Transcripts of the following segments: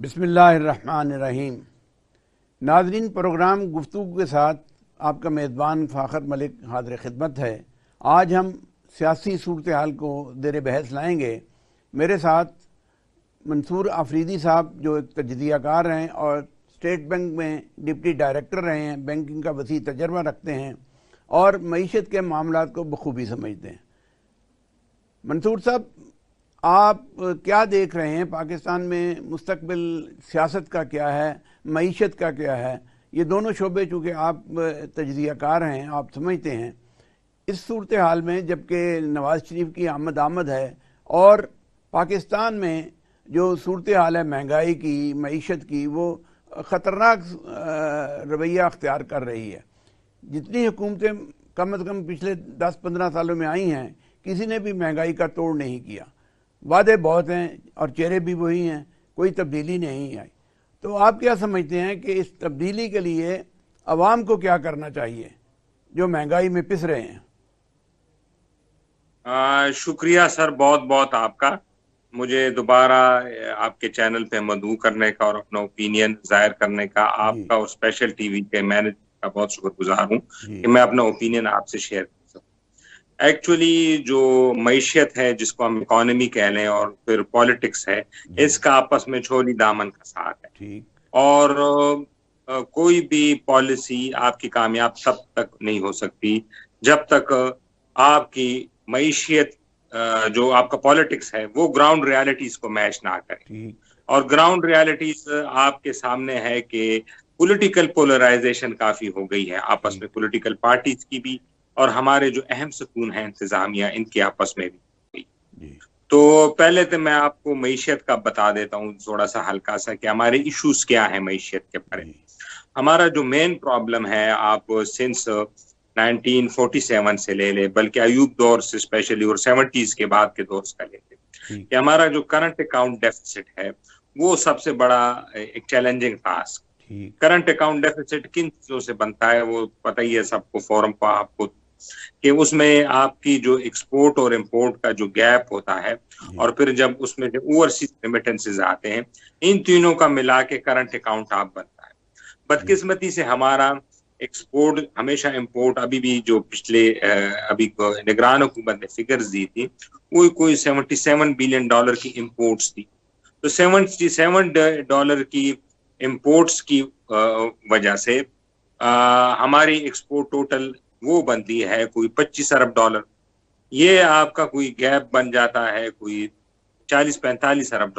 بسم اللہ الرحمن الرحیم۔ ناظرین، پروگرام گفتگو کے ساتھ آپ کا میزبان فاخر ملک حاضر خدمت ہے۔ آج ہم سیاسی صورتحال کو زیر بحث لائیں گے۔ میرے ساتھ منصور آفریدی صاحب جو ایک تجزیہ کار ہیں اور اسٹیٹ بینک میں ڈپٹی ڈائریکٹر رہے ہیں، بینکنگ کا وسیع تجربہ رکھتے ہیں اور معیشت کے معاملات کو بخوبی سمجھتے ہیں۔ منصور صاحب، آپ کیا دیکھ رہے ہیں؟ پاکستان میں مستقبل سیاست کا کیا ہے، معیشت کا کیا ہے؟ یہ دونوں شعبے چونکہ آپ تجزیہ کار ہیں، آپ سمجھتے ہیں۔ اس صورتحال میں جبکہ نواز شریف کی آمد ہے اور پاکستان میں جو صورتحال ہے مہنگائی کی، معیشت کی، وہ خطرناک رویہ اختیار کر رہی ہے۔ جتنی حکومتیں کم از کم پچھلے 10-15 سالوں میں آئی ہیں، کسی نے بھی مہنگائی کا توڑ نہیں کیا۔ وعدے بہت ہیں اور چہرے بھی وہی ہیں، کوئی تبدیلی نہیں آئی۔ تو آپ کیا سمجھتے ہیں کہ اس تبدیلی کے لیے عوام کو کیا کرنا چاہیے جو مہنگائی میں پس رہے ہیں؟ شکریہ سر، بہت بہت آپ کا، مجھے دوبارہ آپ کے چینل پہ مدعو کرنے کا اور اپنا اوپینین ظاہر کرنے کا آپ کا اور اسپیشل ٹی وی کے مینیجر کا بہت شکر گزار ہوں کہ میں اپنا اوپینین آپ سے شیئر کر سکوں۔ ایکچولی جو معیشت ہے، جس کو ہم اکانومی کہہ لیں، اور پھر پالیٹکس ہے، اس کا آپس میں چھولی دامن کا ساتھ ہے، اور کوئی بھی پالیسی آپ کی کامیاب تب تک نہیں ہو سکتی جب تک آپ کی معیشت جو آپ کا پالیٹکس ہے وہ گراؤنڈ ریالٹیز کو میچ نہ کرے۔ اور گراؤنڈ ریالٹیز آپ کے سامنے ہے کہ پولیٹیکل پولرائزیشن کافی ہو گئی ہے آپس میں، پولیٹیکل پارٹیز کی بھی اور ہمارے جو اہم ستون ہیں انتظامیہ، ان کے آپس میں بھی۔ تو پہلے تو میں آپ کو معیشت کا بتا دیتا ہوں تھوڑا سا ہلکا سا کہ ہمارے ایشوز کیا ہیں معیشت کے بارے میں۔ ہمارا جو مین پرابلم ہے، آپ سنس 1947 سے لے لے، بلکہ ایوب دور سے اسپیشلی اور 70s کے بعد کے دور کا لے لے، کہ ہمارا جو کرنٹ اکاؤنٹ ڈیفیسٹ ہے وہ سب سے بڑا ایک challenging task. Current account deficit کن چیزوں سے بنتا ہے وہ پتہ ہی ہے سب کو، فورم کو آپ کو، کہ اس میں آپ کی جو ایکسپورٹ اور امپورٹ کا جو گیپ ہوتا ہے، اور پھر جب اس میں جو اوورسیز ریمیٹنسز آتے ہیں، ان تینوں کا ملا کے کرنٹ اکاؤنٹ آپ بنتا ہے۔ بدقسمتی سے ہمارا ایکسپورٹ ہمیشہ امپورٹ، ابھی بھی جو پچھلے ابھی نگران حکومت نے فگرز دی تھی، وہ کوئی $77 بلین کی امپورٹس تھی۔ تو $77 کی امپورٹس کی وجہ سے ہماری ایکسپورٹ ٹوٹل وہ بنتی ہے کوئی $25 ارب۔ یہ آپ کا کوئی گیپ بن جاتا ہے کوئی $40-45 ارب۔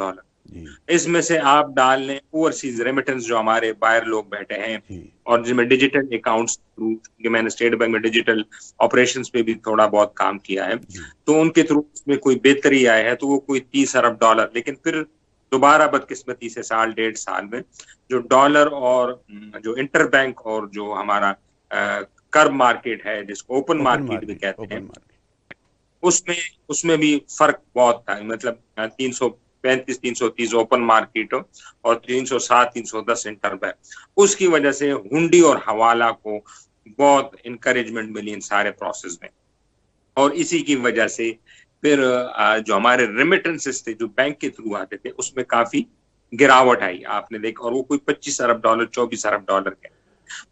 اس میں سے آپ ڈال لیں اوورسیز ریمیٹنس جو ہمارے باہر لوگ بیٹھے ہیں، اور جن میں ڈیجیٹل اکاؤنٹس تھرو، کہ میں نے اسٹیٹ بینک میں ڈیجیٹل آپریشنز پہ بھی تھوڑا بہت کام کیا ہے، تو ان کے تھرو اس میں کوئی بہتری آئے ہے تو وہ کوئی $30 ارب۔ لیکن پھر دوبارہ بدقسمتی سے سال 1.5 سال میں جو ڈالر اور جو انٹر بینک اور جو ہمارا کرب مارکیٹ ہے، جس کو اوپن مارکیٹ بھی کہتے ہیں، اس میں بھی فرق بہت تھا۔ مطلب 335-330 اوپن مارکیٹ اور 307-310 انٹر بینک۔ اس کی وجہ سے ہنڈی اور حوالہ کو بہت انکریجمنٹ ملی ان سارے پروسیس میں، اور اسی کی وجہ سے پھر جو ہمارے ریمیٹنسز تھے جو بینک کے تھرو آتے تھے، اس میں کافی گراوٹ آئی، آپ نے دیکھا، اور وہ کوئی $25 ارب، $24 ارب کے۔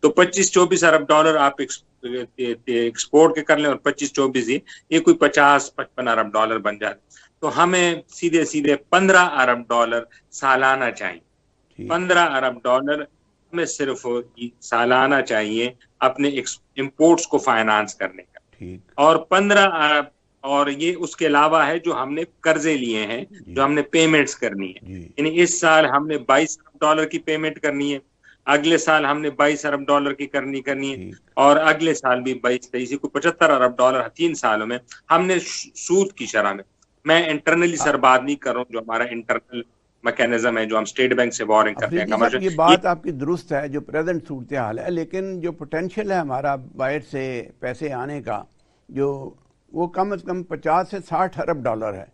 تو $25-24 ارب آپ ایکسپورٹ کے کر لیں، اور 25-24 یہ کوئی $50-55 ارب بن جاتے۔ تو ہمیں سیدھے 15 ارب سالانہ چاہیے۔ 15 ارب ہمیں صرف سالانہ چاہیے اپنے امپورٹس کو فائنانس کرنے کا، اور 15 ارب، اور یہ اس کے علاوہ ہے جو ہم نے قرضے لیے ہیں، جو ہم نے پیمنٹس کرنی ہے۔ یعنی اس سال ہم نے $22 ارب کی پیمنٹ کرنی ہے، اگلے سال ہم نے $22 ارب کی کرنی ہے، اور اگلے سال بھی 22-23 کو $75 ارب 3 سالوں میں ہم نے سود کی شرح میں۔ میں انٹرنلی سر بات نہیں کر رہا ہوں، جو ہمارا انٹرنل میکینزم ہے جو ہم اسٹیٹ بینک سے بورنگ کرتے ہیں۔ یہ بات آپ کی درست ہے جو پریزنٹ صورتحال ہے، لیکن جو پوٹینشیل ہے ہمارا باہر سے پیسے آنے کا، جو وہ کم از کم 50 سے 60 ارب ڈالر ہے،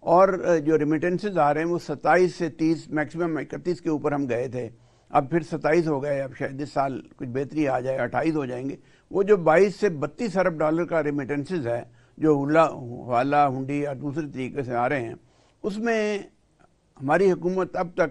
اور جو ریمیٹنسز آ رہے ہیں وہ 27 سے 30، میکسیمم 31 کے اوپر ہم گئے تھے، اب پھر 27 ہو گئے، اب شاید اس سال کچھ بہتری آ جائے، 28 ہو جائیں گے۔ وہ جو 22 سے 32 ارب ڈالر کا ریمیٹنسز ہے جو حوالہ، ہنڈی یا دوسرے طریقے سے آ رہے ہیں، اس میں ہماری حکومت اب تک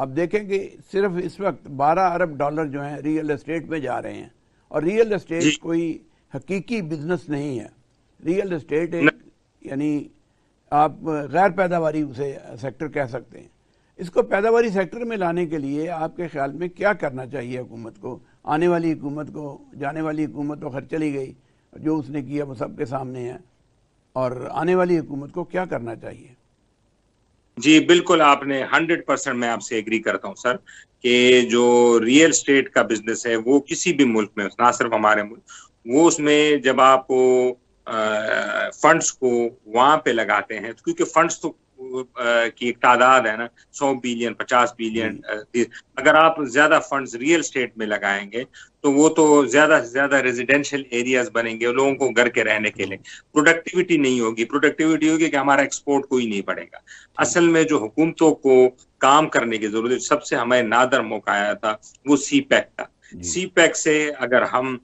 آپ دیکھیں کہ صرف اس وقت 12 ارب ڈالر جو ہیں ریئل اسٹیٹ میں جا رہے ہیں، اور ریئل اسٹیٹ کوئی حقیقی بزنس نہیں ہے. ریئل اسٹیٹ ایک یعنی آپ غیر پیداواری اسے سیکٹر کہہ سکتے ہیں. اس کو پیداواری سیکٹر میں لانے کے لیے آپ کے خیال میں کیا کرنا چاہیے حکومت کو؟ آنے والی حکومت کو، جانے والی حکومت تو خیر چلی گئی، جو اس نے کیا وہ سب کے سامنے ہے، اور آنے والی حکومت کو کیا کرنا چاہیے؟ جی بالکل، آپ نے 100% میں آپ سے ایگری کرتا ہوں سر، کہ جو ریئل اسٹیٹ کا بزنس ہے وہ کسی بھی ملک میں، نہ صرف ہمارے ملک، وہ اس میں جب آپ فنڈز کو وہاں پہ لگاتے ہیں، کیونکہ فنڈز تو کی ایک تعداد ہے نا، 100 بلین 50 بلین، اگر آپ زیادہ فنڈز ریئل اسٹیٹ میں لگائیں گے تو وہ تو زیادہ سے زیادہ ریزیڈینشیل ایریاز بنیں گے لوگوں کو گھر کے رہنے کے لیے. پروڈکٹیوٹی نہیں ہوگی. پروڈکٹیوٹی ہوگی کہ ہمارا ایکسپورٹ کوئی نہیں بڑھے گا. اصل میں جو حکومتوں کو کام کرنے کی ضرورت ہے، سب سے ہمیں نادر موقع آیا تھا وہ سی پیک تھا. سی پیک سے اگر ہم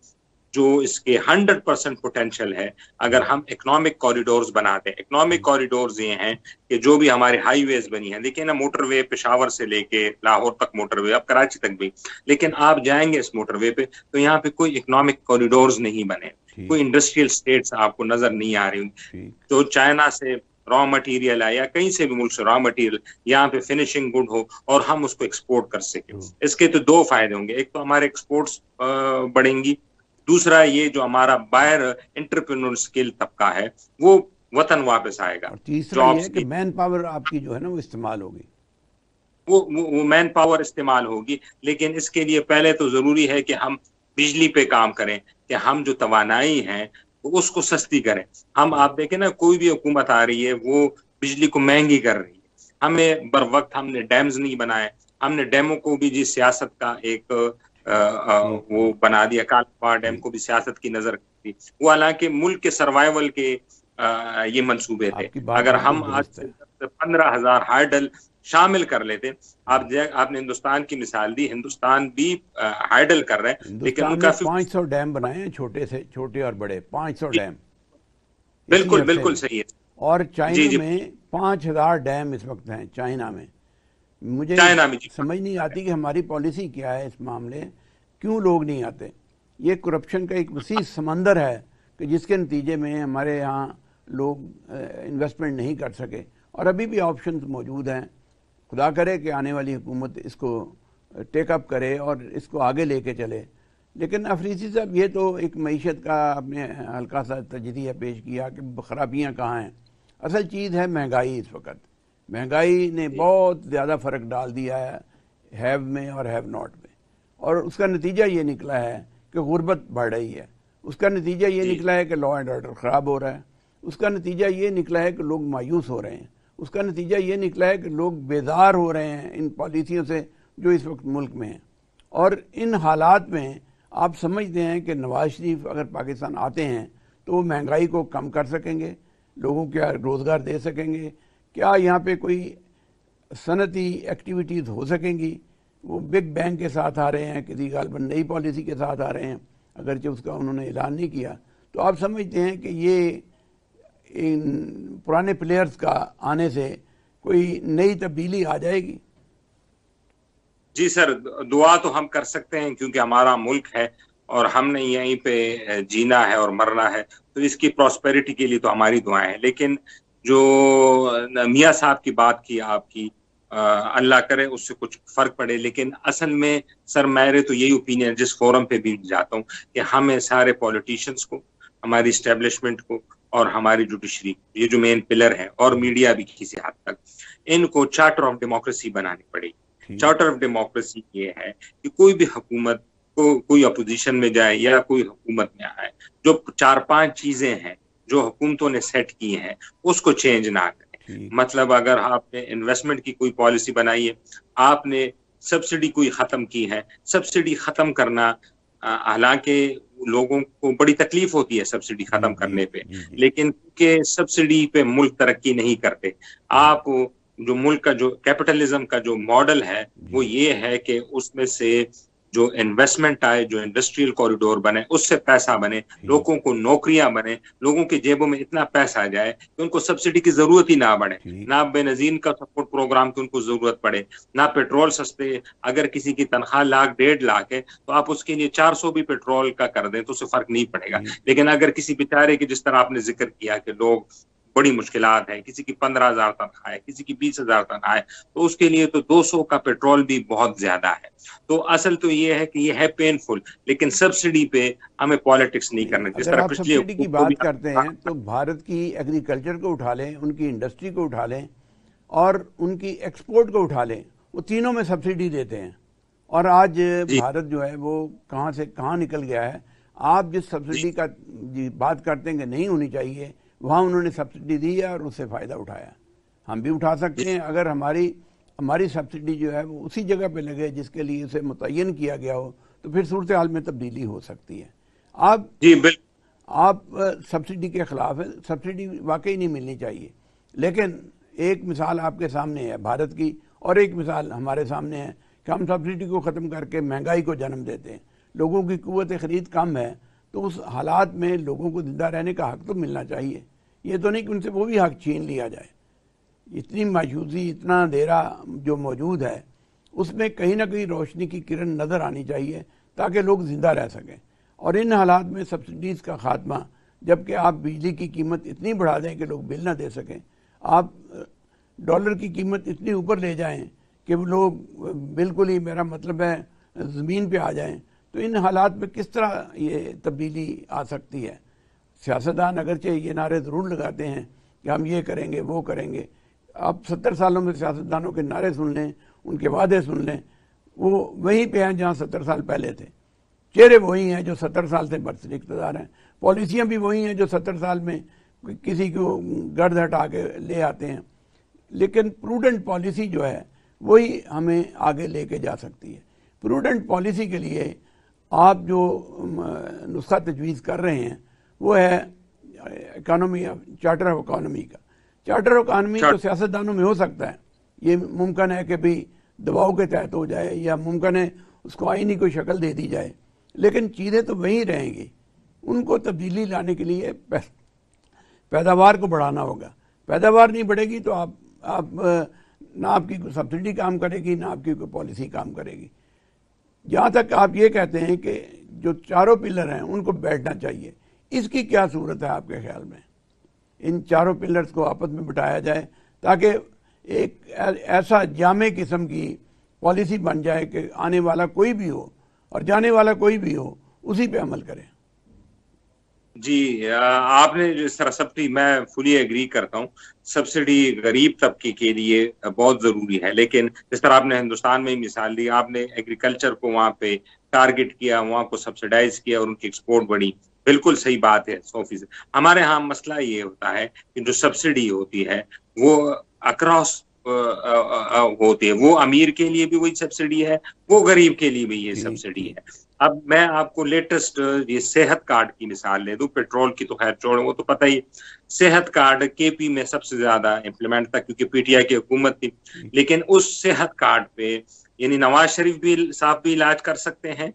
جو اس کے 100% پوٹینشیل ہے، اگر ہم اکنامک کوریڈورز بنا دیں. اکنامک کوریڈورز یہ ہیں کہ جو بھی ہماری ہائی ویز بنی ہیں، دیکھیں نا، موٹر وے پشاور سے لے کے لاہور تک موٹر وے، اب کراچی تک بھی، لیکن آپ جائیں گے اس موٹر وے پہ تو یہاں پہ کوئی اکنامک کوریڈورز نہیں بنے، کوئی انڈسٹریل اسٹیٹس آپ کو نظر نہیں آ رہی ہوں. تو چائنا سے را مٹیریل ہے یا کہیں سے بھی ملک سے را مٹیریل یہاں پہ فنشنگ گڈ ہو اور ہم اس کو ایکسپورٹ کر سکیں. اس کے تو دو فائدے ہوں گے، ایک تو ہمارے ایکسپورٹس بڑھیں گی، دوسرا یہ جو ہمارا باہر انٹرپرینور اسکل طبقہ ہے وہ وطن واپس آئے گا. اور تیسرا یہ ہے کہ مین پاور آپ کی جو ہے نا وہ استعمال ہوگی، وہ مین پاور استعمال ہوگی. لیکن اس کے لیے پہلے تو ضروری ہے کہ ہم بجلی پہ کام کریں، کہ ہم جو توانائی ہیں اس کو سستی کریں. ہم آپ دیکھیں نا، کوئی بھی حکومت آ رہی ہے وہ بجلی کو مہنگی کر رہی ہے. ہمیں بر وقت ہم نے ڈیمز نہیں بنائے، ہم نے ڈیموں کو بھی جس سیاست کا ایک وہ بنا دیا، کالپا ڈیم کو بھی سیاست کی نظر تھی وہ، حالانکہ ملک کے سروائیول کے یہ منصوبے تھے. اگر ہم آج 15,000 ہائیڈل شامل کر لیتے، آپ نے ہندوستان کی مثال دی، ہندوستان بھی ہائیڈل کر رہے ہیں، لیکن ان کا 500 ڈیم بنائے ہیں، چھوٹے سے چھوٹے اور بڑے 500 ڈیم. بالکل بالکل صحیح ہے. اور چائنا میں 5,000 ڈیم اس وقت ہیں. چائنا میں مجھے سمجھ نہیں آتی کہ ہماری پالیسی کیا ہے اس معاملے، کیوں لوگ نہیں آتے. یہ کرپشن کا ایک وسیع سمندر ہے کہ جس کے نتیجے میں ہمارے یہاں لوگ انویسٹمنٹ نہیں کر سکے، اور ابھی بھی آپشنز موجود ہیں. خدا کرے کہ آنے والی حکومت اس کو ٹیک اپ کرے اور اس کو آگے لے کے چلے. لیکن افریسی صاحب، یہ تو ایک معیشت کا آپ نے ہلکا سا تجزیہ پیش کیا کہ خرابیاں کہاں ہیں. اصل چیز ہے مہنگائی. اس وقت مہنگائی نے بہت زیادہ فرق ڈال دیا ہے ہیو میں اور ہیو ناٹ میں، اور اس کا نتیجہ یہ نکلا ہے کہ غربت بڑھ رہی ہے. اس کا نتیجہ یہ نکلا ہے کہ لا اینڈ آرڈر خراب ہو رہا ہے. اس کا نتیجہ یہ نکلا ہے کہ لوگ مایوس ہو رہے ہیں. اس کا نتیجہ یہ نکلا ہے کہ لوگ بیزار ہو رہے ہیں ان پالیسیوں سے جو اس وقت ملک میں ہیں. اور ان حالات میں آپ سمجھتے ہیں کہ نواز شریف اگر پاکستان آتے ہیں تو وہ مہنگائی کو کم کر سکیں گے، لوگوں کو روزگار دے سکیں گے؟ کیا یہاں پہ کوئی صنعتی ایکٹیویٹیز ہو سکیں گی؟ وہ بگ بینگ کے ساتھ آ رہے ہیں، کسی غالباً نئی پالیسی کے ساتھ آ رہے ہیں، اگرچہ اس کا انہوں نے اعلان نہیں کیا. تو آپ سمجھتے ہیں کہ یہ ان پرانے پلیئرز کا آنے سے کوئی نئی تبدیلی آ جائے گی؟ جی سر، دعا تو ہم کر سکتے ہیں کیونکہ ہمارا ملک ہے اور ہم نے یہیں پہ جینا ہے اور مرنا ہے، تو اس کی پراسپیرٹی کے لیے تو ہماری دعائیں ہیں. لیکن جو میاں صاحب کی بات کی آپ کی، اللہ کرے اس سے کچھ فرق پڑے. لیکن اصل میں سر میرے تو یہی اوپینین، جس فورم پہ بھی جاتا ہوں، کہ ہمیں سارے پولیٹیشنز کو، ہماری اسٹیبلشمنٹ کو اور ہماری جوڈیشری، یہ جو مین پلر ہے، اور میڈیا بھی کسی حد تک، ان کو چارٹر آف ڈیموکریسی بنانی پڑے گی. چارٹر آف ڈیموکریسی یہ ہے کہ کوئی بھی حکومت کو، کوئی اپوزیشن میں جائے یا کوئی حکومت میں آئے، جو 4-5 چیزیں ہیں جو حکومتوں نے سیٹ کی ہیں اس کو چینج نہ کریں. مطلب اگر آپ نے انویسٹمنٹ کی کوئی پالیسی بنائی ہے، آپ نے سبسڈی کوئی ختم کی ہے، سبسڈی ختم کرنا، حالانکہ لوگوں کو بڑی تکلیف ہوتی ہے سبسڈی ختم کرنے پہ، لیکن کہ سبسڈی پہ ملک ترقی نہیں کرتے. آپ جو ملک کا جو کیپٹلزم کا جو ماڈل ہے وہ یہ ہے کہ اس میں سے جو انویسٹمنٹ آئے, جو انڈسٹریل کوریڈور بنے, اس سے پیسہ بنے, لوگوں کو نوکریاں بنے, لوگوں کے جیبوں میں اتنا پیسہ آ جائے کہ ان کو سبسڈی کی ضرورت ہی نہ پڑے, نہ بے نظیر کا سپورٹ پروگرام کی ان کو ضرورت پڑے, نہ پیٹرول سستے. اگر کسی کی تنخواہ 1,00,000-1,50,000 ہے تو آپ اس کے لیے 400 بھی پیٹرول کا کر دیں تو اسے فرق نہیں پڑے گا. لیکن اگر کسی بیچارے کی, جس طرح آپ نے ذکر کیا کہ لوگ بڑی مشکلات ہیں, کسی کی 15,000 تنخواہ ہے, کسی کی 20,000 تنخواہ ہے, تو اس کے لیے تو 200 کا پیٹرول بھی بہت زیادہ ہے. تو اصل تو یہ ہے کہ یہ ہے پینفل, لیکن سبسڈی پہ ہمیں پالیٹکس نہیں کرنا. جس اگر طرح آپ سبسڈی کی بات کرتے ہیں تو بھارت کی ایگریکلچر کو اٹھا لیں, ان کی انڈسٹری کو اٹھا لیں اور ان کی ایکسپورٹ کو اٹھا لیں, وہ تینوں میں سبسڈی دیتے ہیں. اور آج بھارت جو ہے وہ کہاں سے کہاں نکل گیا ہے. آپ جس سبسڈی کا بات کرتے ہیں کہ نہیں ہونی چاہیے, وہاں انہوں نے سبسڈی دی ہے اور اس سے فائدہ اٹھایا. ہم بھی اٹھا سکتے ہیں اگر ہماری سبسڈی جو ہے وہ اسی جگہ پہ لگے جس کے لیے اسے متعین کیا گیا ہو, تو پھر صورتحال میں تبدیلی ہو سکتی ہے. آپ سبسڈی کے خلاف ہیں, سبسڈی واقعی نہیں ملنی چاہیے, لیکن ایک مثال آپ کے سامنے ہے بھارت کی, اور ایک مثال ہمارے سامنے ہے کہ ہم سبسڈی کو ختم کر کے مہنگائی کو جنم دیتے ہیں. لوگوں کی قوت خرید کم ہے تو اس حالات میں لوگوں کو زندہ رہنے کا حق تو ملنا چاہیے. یہ تو نہیں کہ ان سے وہ بھی حق چھین لیا جائے. اتنی مایوسی, اتنا اندھیرا جو موجود ہے, اس میں کہیں نہ کہیں روشنی کی کرن نظر آنی چاہیے تاکہ لوگ زندہ رہ سکیں. اور ان حالات میں سبسڈیز کا خاتمہ, جبکہ آپ بجلی کی قیمت اتنی بڑھا دیں کہ لوگ بل نہ دے سکیں, آپ ڈالر کی قیمت اتنی اوپر لے جائیں کہ وہ لوگ بالکل ہی, میرا مطلب ہے, زمین پہ آ جائیں, تو ان حالات میں کس طرح یہ تبدیلی آ سکتی ہے. سیاستدان اگرچہ یہ نعرے ضرور لگاتے ہیں کہ ہم یہ کریں گے وہ کریں گے. آپ 70 سالوں میں سیاستدانوں کے نعرے سن لیں, ان کے وعدے سن لیں, وہ وہیں پہ ہیں جہاں 70 سال پہلے تھے. چہرے وہی ہیں جو 70 سال سے برسر اقتدار ہیں, پالیسیاں بھی وہی ہیں جو 70 سال میں کسی کو گرد ہٹا کے لے آتے ہیں. لیکن پروڈنٹ پالیسی جو ہے وہی ہمیں آگے لے کے جا سکتی ہے. پروڈنٹ پالیسی کے لیے آپ جو نسخہ تجویز کر رہے ہیں وہ ہے اکانومی, چارٹر آف اکانومی کا. چارٹر آف اکانومی تو سیاستدانوں میں ہو سکتا ہے, یہ ممکن ہے کہ بھی دباؤ کے تحت ہو جائے, یا ممکن ہے اس کو آئینی کوئی شکل دے دی جائے, لیکن چیزیں تو وہیں رہیں گی. ان کو تبدیلی لانے کے لیے پیداوار کو بڑھانا ہوگا. پیداوار نہیں بڑھے گی تو آپ نہ آپ کی کوئی سبسڈی کام کرے گی, نہ آپ کی کوئی پالیسی کام کرے گی. جہاں تک آپ یہ کہتے ہیں کہ جو چاروں پلر ہیں ان کو بیٹھنا چاہیے, اس کی کیا صورت ہے آپ کے خیال میں؟ ان چاروں پلرز کو آپس میں بٹھایا جائے تاکہ ایک ایسا جامع قسم کی پالیسی بن جائے کہ آنے والا کوئی بھی ہو اور جانے والا کوئی بھی ہو اسی پہ عمل کریں. جی, آپ نے جس طرح سبسڈی, میں فلی ایگری کرتا ہوں, سبسڈی غریب طبقے کے لیے بہت ضروری ہے. لیکن جس طرح آپ نے ہندوستان میں مثال دی, آپ نے ایگریکلچر کو وہاں پہ ٹارگٹ کیا, وہاں کو سبسڈائز کیا اور ان کی ایکسپورٹ بڑھی. بالکل صحیح بات ہے 100%. ہمارے ہاں مسئلہ یہ ہوتا ہے کہ جو سبسڈی ہوتی ہے وہ اکراس ہوتی ہے, وہ امیر کے لیے بھی وہی سبسڈی ہے, وہ غریب کے لیے بھی یہ سبسڈی ہے. اب میں آپ کو لیٹسٹ یہ صحت کارڈ کی مثال لے دوں. پیٹرول کی تو خیر چھوڑیں, وہ تو پتہ ہی. صحت کارڈ کے پی میں سب سے زیادہ امپلیمنٹ تھا کیونکہ پی ٹی آئی کی حکومت تھی. لیکن اس صحت کارڈ پہ یعنی نواز شریف بھی صاحب بھی علاج کر سکتے ہیں,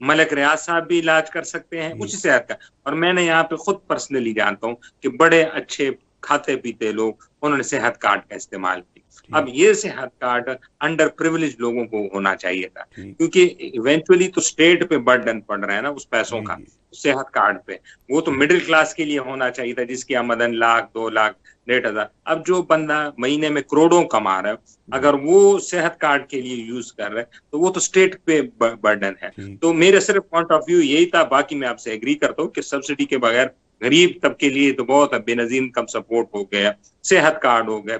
ملک ریاض صاحب بھی علاج کر سکتے ہیں اسی صحت کا. اور میں نے یہاں پہ خود پرسنلی جانتا ہوں کہ بڑے اچھے کھاتے پیتے لوگ انہوں نے صحت کارڈ کا استعمال کیا. اب یہ صحت کارڈ انڈر پریولیج لوگوں کو ہونا چاہیے تھا, کیونکہ ایونچولی تو اسٹیٹ پہ برڈن پڑ رہا ہے نا اس پیسوں کا صحت کارڈ پہ. وہ تو مڈل کلاس کے لیے ہونا چاہیے تھا جس کی آمدن 1,00,000, 2,00,000, 1,500,000. اب جو بندہ مہینے میں کروڑوں کما رہا ہے, اگر وہ صحت کارڈ کے لیے یوز کر رہے تو وہ تو اسٹیٹ پہ برڈن ہے. تو میرا صرف پوائنٹ آف ویو یہی تھا. باقی میں آپ سے ایگری کرتا ہوں کہ سبسڈی کے بغیر غریب طبقے کے لیے تو بہت بے نظیر کم سپورٹ ہو گیا. صحت کارڈ ہو گیا,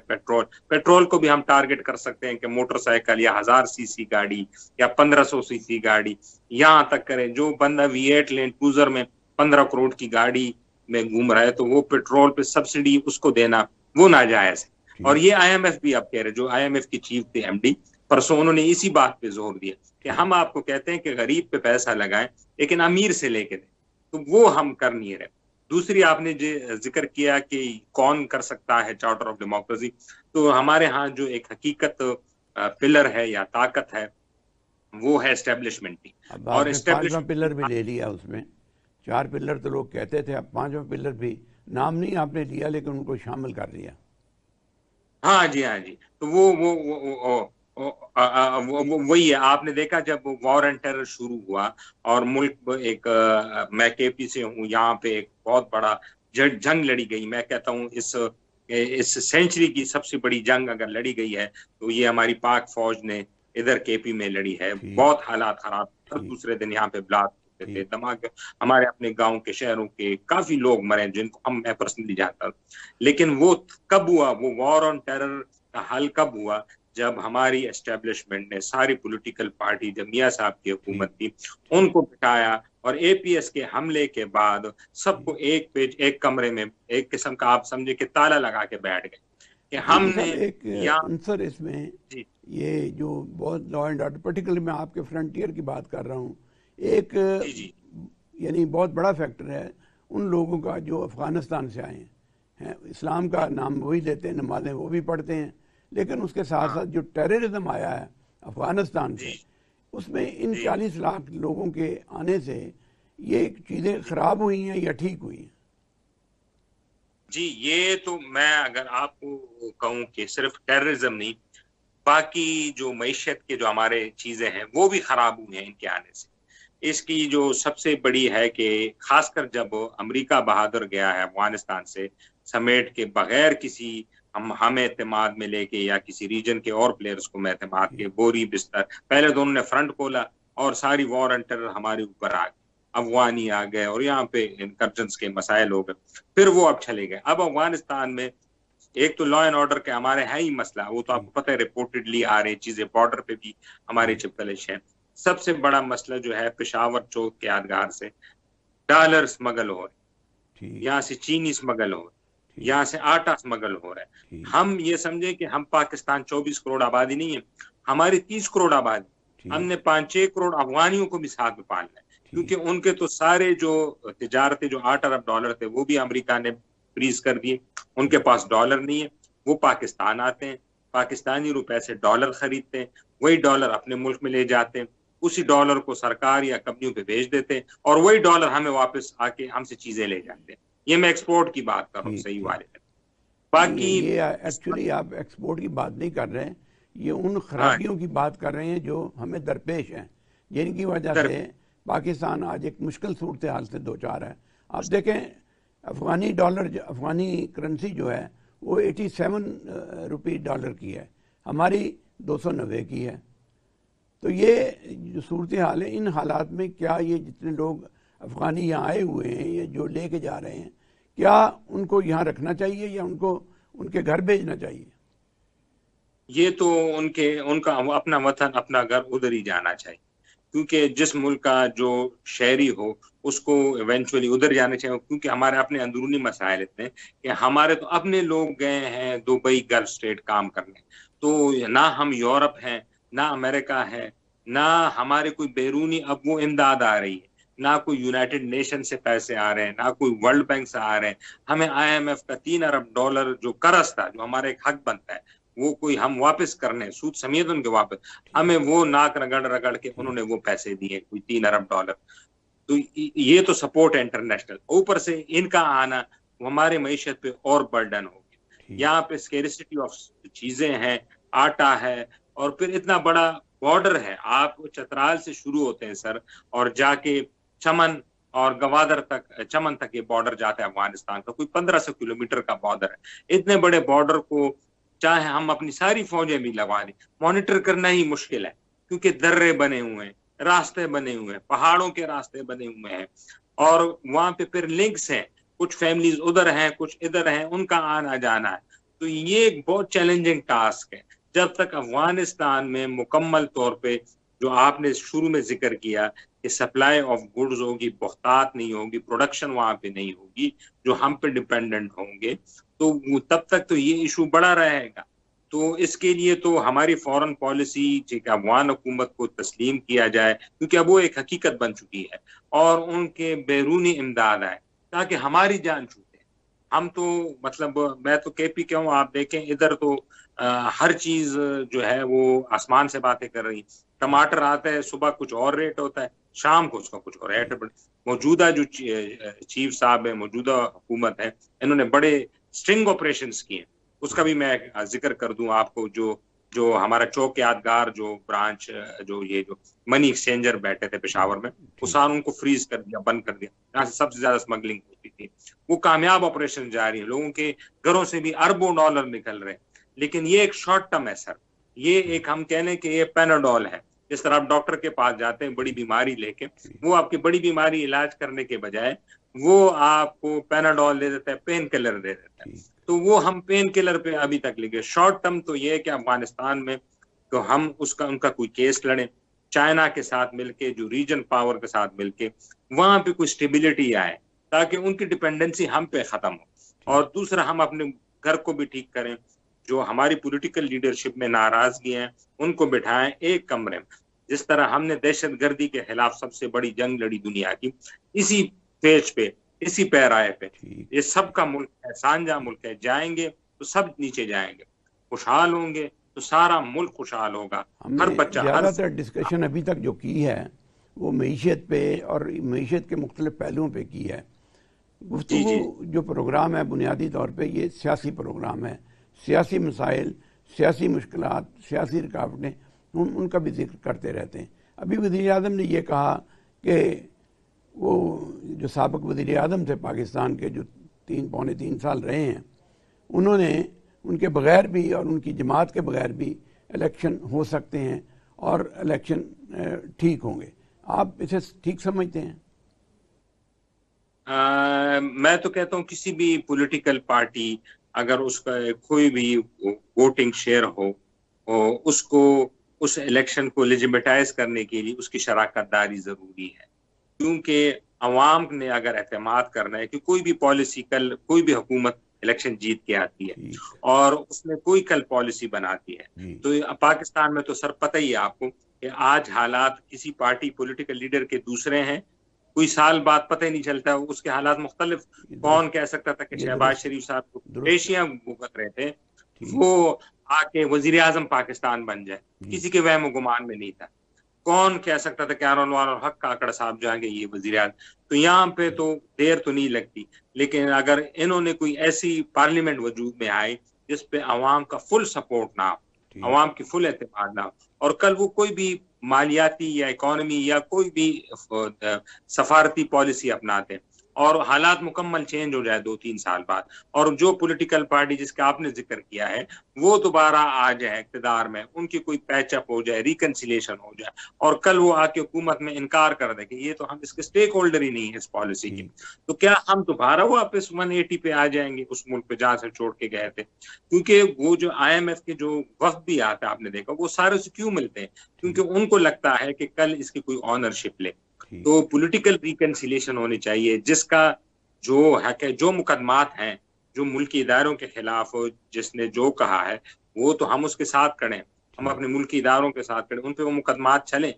پیٹرول کو بھی ہم ٹارگٹ کر سکتے ہیں کہ موٹر سائیکل یا 1000 سی سی گاڑی یا 1500 سی سی گاڑی یہاں تک کریں. جو بندہ V8 لینڈ کروزر میں 15 کروڑ کی گاڑی میں گھوم رہا ہے تو وہ پیٹرول پہ سبسڈی اس کو دینا وہ ناجائز ہے. اور یہ IMF بھی اب کہہ رہے, جو IMF کی چیف تھے MD پرسوں, انہوں نے اسی بات پہ زور دیا کہ ہم آپ کو کہتے ہیں کہ غریب پہ پیسہ لگائیں لیکن امیر سے لے کے دیں, تو وہ ہم کر نہیں رہے. دوسری آپ نے جو ذکر کیا کہ کون کر سکتا ہے چارٹر آف ڈیموکریسی, تو ہمارے ہاں جو ایک حقیقت پلر ہے یا طاقت ہے وہ ہے اسٹیبلشمنٹ کی. اب اور آپ نے 5واں پلر بھی لے لیا اس میں. 4 پلر تو لوگ کہتے تھے, اب 5واں پلر بھی نام نہیں آپ نے لیا لیکن ان کو شامل کر لیا. ہاں جی, ہاں جی. تو وہی ہے. آپ نے دیکھا جب وار اینڈ ٹیرر شروع ہوا اور ملک ایک, میں کے پی سے ہوں, یہاں پہ ایک بہت بڑا جنگ لڑی گئی. میں کہتا ہوں اس سینچری کی سب سے بڑی جنگ اگر لڑی گئی ہے تو یہ ہماری پاک فوج نے ادھر کے پی میں لڑی ہے. بہت حالات خراب. ہر دوسرے دن یہاں پہ بلاسٹ ہوتے تھے, دھماکے. ہمارے اپنے گاؤں کے, شہروں کے کافی لوگ مرے جن کو میں پرسنلی جانتا ہوں. لیکن وہ کب ہوا, وہ وار آن ٹیرر کا حل کب ہوا, جب ہماری اسٹیبلشمنٹ نے ساری پولیٹیکل پارٹی, جب میاں صاحب کی حکومت تھی, ان کو بٹھایا اور اے پی ایس کے حملے کے بعد سب کو ایک کمرے میں ایک قسم کا آپ سمجھے کہ تالا لگا کے بیٹھ گئے کہ ہم نے ایک عنصر اس میں یہ جو بہت لا اینڈ آرڈر, پرٹیکولر میں آپ کے فرنٹیئر کی بات کر رہا ہوں, ایک یعنی بہت بڑا فیکٹر ہے ان لوگوں کا جو افغانستان سے آئے ہیں. اسلام کا نام وہی لیتے ہیں, نمازیں وہ بھی پڑھتے ہیں, لیکن اس کے ساتھ ساتھ جو ٹیررزم آیا ہے افغانستان سے, اس میں ان 40 لاکھ لوگوں کے آنے سے یہ چیزیں خراب ہوئی ہیں یا ٹھیک ہوئی ہیں؟ جی, یہ تو میں اگر آپ کو کہوں کہ صرف ٹیررزم نہیں, باقی جو معیشت کے جو ہمارے چیزیں ہیں وہ بھی خراب ہوئی ہیں ان کے آنے سے. اس کی جو سب سے بڑی ہے کہ خاص کر جب امریکہ بہادر گیا ہے افغانستان سے سمیٹ کے, بغیر کسی ہمیں اعتماد میں لے کے یا کسی ریجن کے اور پلیئرز کو میں اعتماد کے, بوری بستر, پہلے تو انہوں نے فرنٹ کھولا اور ساری وار اینڈ ٹیرر ہمارے اوپر آ گئی. افغانی آ گئے اور یہاں پہ انکرجنس کے مسائل ہو گئے. پھر وہ اب چلے گئے. اب افغانستان میں ایک تو لا اینڈ آرڈر کے ہمارے ہے ہی مسئلہ, وہ تو آپ کو پتہ ہے رپورٹڈلی آ رہے چیزیں, بارڈر پہ بھی ہمارے چپکلش ہیں. سب سے بڑا مسئلہ جو ہے پشاور چوک کے یادگار سے ڈالر سمگل ہو رہے, یہاں سے چینی سمگل ہو رہے, یہاں سے آٹا سمگل ہو رہا ہے. ہم یہ سمجھیں کہ ہم پاکستان 24 کروڑ آبادی نہیں ہے, ہماری 30 کروڑ آبادی. ہم نے 5-6 کروڑ افغانیوں کو بھی ساتھ میں پالنا ہے, کیونکہ ان کے تو سارے جو تجارتیں جو $8 ارب تھے وہ بھی امریکہ نے فریز کر دیے. ان کے پاس ڈالر نہیں ہے, وہ پاکستان آتے ہیں, پاکستانی روپے سے ڈالر خریدتے ہیں, وہی ڈالر اپنے ملک میں لے جاتے ہیں, اسی ڈالر کو سرکار یا کمپنیوں پہ بھیج دیتے ہیں اور وہی ڈالر ہمیں واپس آ کے ہم سے چیزیں لے جاتے ہیں. یہ میں ایکسپورٹ کی بات کر رہا ہوں, صحیح والے میں. باقی یہ ایکچولی آپ ایکسپورٹ کی بات نہیں کر رہے ہیں, یہ ان خرابیوں کی بات کر رہے ہیں جو ہمیں درپیش ہیں, جن کی وجہ سے پاکستان آج ایک مشکل صورتحال سے دوچار ہے. آپ دیکھیں افغانی ڈالر, افغانی کرنسی جو ہے وہ 87 روپی ڈالر کی ہے, ہماری 290 کی ہے. تو یہ جو صورتحال ہے, ان حالات میں کیا یہ جتنے لوگ افغانی یہاں آئے ہوئے ہیں یا جو لے کے جا رہے ہیں, کیا ان کو یہاں رکھنا چاہیے یا ان کو ان کے گھر بھیجنا چاہیے؟ یہ تو ان کا اپنا وطن, اپنا گھر ادھر ہی جانا چاہیے, کیونکہ جس ملک کا جو شہری ہو اس کو ایونچولی ادھر جانے چاہیے. کیونکہ ہمارے اپنے اندرونی مسائل اتنے کہ ہمارے تو اپنے لوگ گئے ہیں دبئی, گلف اسٹیٹ کام کرنے, تو نہ ہم یورپ ہیں, نہ امریکہ ہے, نہ ہمارے کوئی بیرونی اب وہ امداد آ رہی ہے, نہ کوئی یونائٹڈ نیشن سے پیسے آ رہے ہیں, نہ کوئی ورلڈ بینک سے آ رہے ہیں. ہمیں IMF کا $3 ارب جو قرض تھا, جو ہمارے ایک حق بنتا ہے, وہ کوئی ہم واپس کرنے, سود سمیت ان کے واپس, ہمیں وہ ناک رگڑ کے انہوں نے وہ پیسے دیے, کوئی $3 ارب. تو یہ تو سپورٹ ہے انٹرنیشنل. اوپر سے ان کا آنا ہمارے معیشت پہ اور برڈن ہو گیا. یہاں پہ اسکیرسٹی آف چیزیں ہیں, آٹا ہے, اور پھر اتنا بڑا بارڈر ہے. آپ چترال سے شروع ہوتے ہیں سر, اور جا کے چمن اور گوادر تک, چمن تک یہ بارڈر جاتا ہے افغانستان کا, کوئی 1500 کلومیٹر کا بارڈر ہے. اتنے بڑے بارڈر کو چاہے ہم اپنی ساری فوجیں بھی لگوا دیں, مانیٹر کرنا ہی مشکل ہے, کیونکہ درے بنے ہوئے ہیں, راستے بنے ہوئے ہیں, پہاڑوں کے راستے بنے ہوئے ہیں, اور وہاں پہ پھر لنکس ہیں, کچھ فیملیز ادھر ہیں کچھ ادھر ہیں, ان کا آنا جانا ہے. تو یہ ایک بہت چیلنجنگ ٹاسک ہے. جب تک افغانستان میں مکمل طور پہ جو آپ نے شروع میں ذکر کیا کہ سپلائی آف گڈز ہوگی, بہتات نہیں ہوگی, پروڈکشن وہاں پہ نہیں ہوگی جو ہم پہ ڈیپینڈنٹ ہوں گے, تو تب تک تو یہ ایشو بڑا رہے گا. تو اس کے لیے تو ہماری فورن پالیسی افغان حکومت کو تسلیم کیا جائے, کیونکہ اب وہ ایک حقیقت بن چکی ہے, اور ان کے بیرونی امداد آئے تاکہ ہماری جان چھوٹے. ہم تو مطلب میں تو کے پی کے ہوں, آپ دیکھیں ادھر تو ہر چیز جو ہے وہ آسمان سے باتیں کر رہی. ٹماٹر آتا ہے صبح کچھ اور ریٹ ہوتا ہے, شام کو اس کا کچھ اور ریٹ. موجودہ جو چیف صاحب ہے, موجودہ حکومت ہے, انہوں نے بڑے اسٹرنگ آپریشنز کیے ہیں. اس کا بھی میں ذکر کر دوں آپ کو, جو ہمارا چوک یادگار جو برانچ جو منی ایکسچینجر بیٹھے تھے پشاور میں, وہ ساروں ان کو فریز کر دیا, بند کر دیا. یہاں سے سب سے زیادہ اسمگلنگ ہوتی تھی. وہ کامیاب آپریشن جاری ہیں, لوگوں کے گھروں سے بھی اربوں ڈالر نکل رہے ہیں. لیکن یہ ایک شارٹ ٹرم ہے سر, یہ ایک ہم کہنے کہ یہ پیناڈول ہے. جس طرح آپ ڈاکٹر کے پاس جاتے ہیں بڑی بیماری لے کے, وہ آپ کی بڑی بیماری علاج کرنے کے بجائے وہ آپ کو پیناڈول دے دیتا ہے, پین کلر دے دیتا ہے. تو وہ ہم پین کلر پہ ابھی تک لگے. شارٹ ٹرم تو یہ ہے کہ افغانستان میں تو ہم ان کا کوئی کیس لڑیں, چائنا کے ساتھ مل کے, جو ریجن پاور کے ساتھ مل کے, وہاں پہ کوئی اسٹیبلٹی آئے تاکہ ان کی ڈپینڈنسی ہم پہ ختم ہو. اور دوسرا ہم اپنے گھر کو بھی ٹھیک کریں. جو ہماری پولیٹیکل لیڈرشپ میں ناراضگی ہیں ان کو بٹھائیں ایک کمرے میں. جس طرح ہم نے دہشت گردی کے خلاف سب سے بڑی جنگ لڑی دنیا کی, اسی پیج پہ, اسی پیرائے پہ, یہ سب کا ملک ہے, سانجا ملک ہے. جائیں گے تو سب نیچے جائیں گے, خوشحال ہوں گے تو سارا ملک خوشحال ہوگا. ہر بچہ, زیادہ تر ڈسکشن ابھی تک جو کی ہے وہ معیشت پہ اور معیشت کے مختلف پہلوؤں پہ کی ہے. گفتگو جو پروگرام ہے بنیادی طور پہ یہ سیاسی پروگرام ہے. سیاسی مسائل, سیاسی مشکلات, سیاسی رکاوٹیں, ان کا بھی ذکر کرتے رہتے ہیں. ابھی وزیر اعظم نے یہ کہا کہ وہ جو سابق وزیر اعظم تھے پاکستان کے, جو پونے 3 سال رہے ہیں, انہوں نے ان کے بغیر بھی اور ان کی جماعت کے بغیر بھی الیکشن ہو سکتے ہیں اور الیکشن ٹھیک ہوں گے. آپ اسے ٹھیک سمجھتے ہیں؟ میں تو کہتا ہوں کسی بھی پولیٹیکل پارٹی اگر اس کا کوئی بھی ووٹنگ شیئر ہو, اس کو اس الیکشن کو لیجیمیٹائز کرنے کے لیے اس کی شراکت داری ضروری ہے. کیونکہ عوام نے اگر اعتماد کرنا ہے کہ کوئی بھی پالیسی, کل کوئی بھی حکومت الیکشن جیت کے آتی ہے اور اس میں کوئی کل پالیسی بناتی ہے, تو پاکستان میں تو سر پتہ ہی ہے آپ کو کہ آج حالات کسی پارٹی پولیٹیکل لیڈر کے دوسرے ہیں, کوئی سال بعد پتہ ہی نہیں چلتا اس کے حالات مختلف. کون کہہ سکتا تھا کہ شہباز شریف صاحب کو پیشیاں بھگت رہے تھے, وہ آ کے وزیر اعظم پاکستان بن جائے, کسی کے وہم و گمان میں نہیں تھا. کون کہہ سکتا تھا کہ انوار الحق کاکڑ صاحب جائیں گے یہ وزیر اعظم. تو یہاں پہ تو دیر تو نہیں لگتی, لیکن اگر انہوں نے کوئی ایسی پارلیمنٹ وجود میں آئے جس پہ عوام کا فل سپورٹ نہ ہو, عوام کی فل اعتماد نہ ہو, اور کل وہ کوئی بھی مالیاتی یا اکانومی یا کوئی بھی سفارتی پالیسی اپناتے ہیں اور حالات مکمل چینج ہو جائے 2-3 سال بعد, اور جو پولیٹیکل پارٹی جس کا آپ نے ذکر کیا ہے وہ دوبارہ آ جائے اقتدار میں, ان کی کوئی پیچ اپ ہو جائے, ریکنسیلیشن ہو جائے, اور کل وہ آ کے حکومت میں انکار کر دے کہ یہ تو ہم اس کے اسٹیک ہولڈر ہی نہیں ہے اس پالیسی کی, تو کیا ہم دوبارہ واپس 180 پہ آ جائیں گے اس ملک پہ جہاں سے چھوڑ کے گئے تھے؟ کیونکہ وہ جو IMF کے جو وفد بھی آتا ہے, آپ نے دیکھا, وہ سارے سے کیوں ملتے ہیں؟ کیونکہ ان کو لگتا ہے کہ کل اس کی کوئی آنرشپ لے. تو پولیٹیکل ریکنسیلیشن ہونی چاہیے, جس کا جو حق ہے, جو مقدمات ہیں جو ملکی اداروں کے خلاف جس نے جو کہا ہے وہ تو ہم اس کے ساتھ کھڑے, ہم اپنے ملکی اداروں کے ساتھ کھڑے, ان پہ وہ مقدمات چلیں,